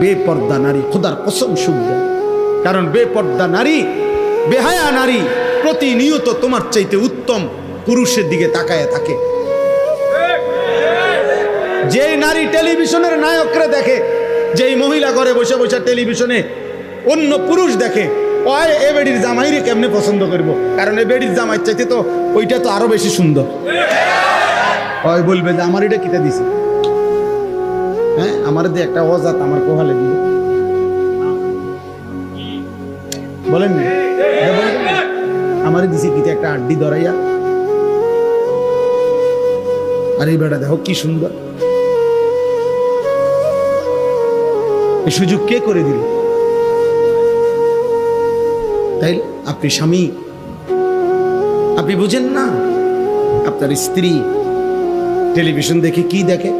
বেপর্দা নারী খোদার কসম সুখ দেয়। কারণ বেপর্দা নারী, বেহায়া নারী প্রতিনিয়ত তোমার চাইতে উত্তম পুরুষের দিকে তাকায় থাকে। যেই নারী টেলিভিশনের নায়করা দেখে, যেই মহিলা ঘরে বসে বসে টেলিভিশনে অন্য পুরুষ দেখে, ওই এ বেডির জামাইরে কেমনে পছন্দ করবো, কারণ এ বেডির জামাই চাইতে তো ওইটা তো আরো বেশি সুন্দর। ওই বলবে যে আমার এটা কিটা দিছে, হ্যাঁ আমার দিয়ে একটা অজাত আমার কোহালে দিল, বলেন আমার দিছে কিটা একটা আড্ডি ধরাইয়া, আর এই বেটা দেখো কি সুন্দর। এই সুযোগ কে করে দিল? তাই আপনি স্বামী, আপনি বুঝেন না আপনার স্ত্রী টেলিভিশন দেখে কি দেখে?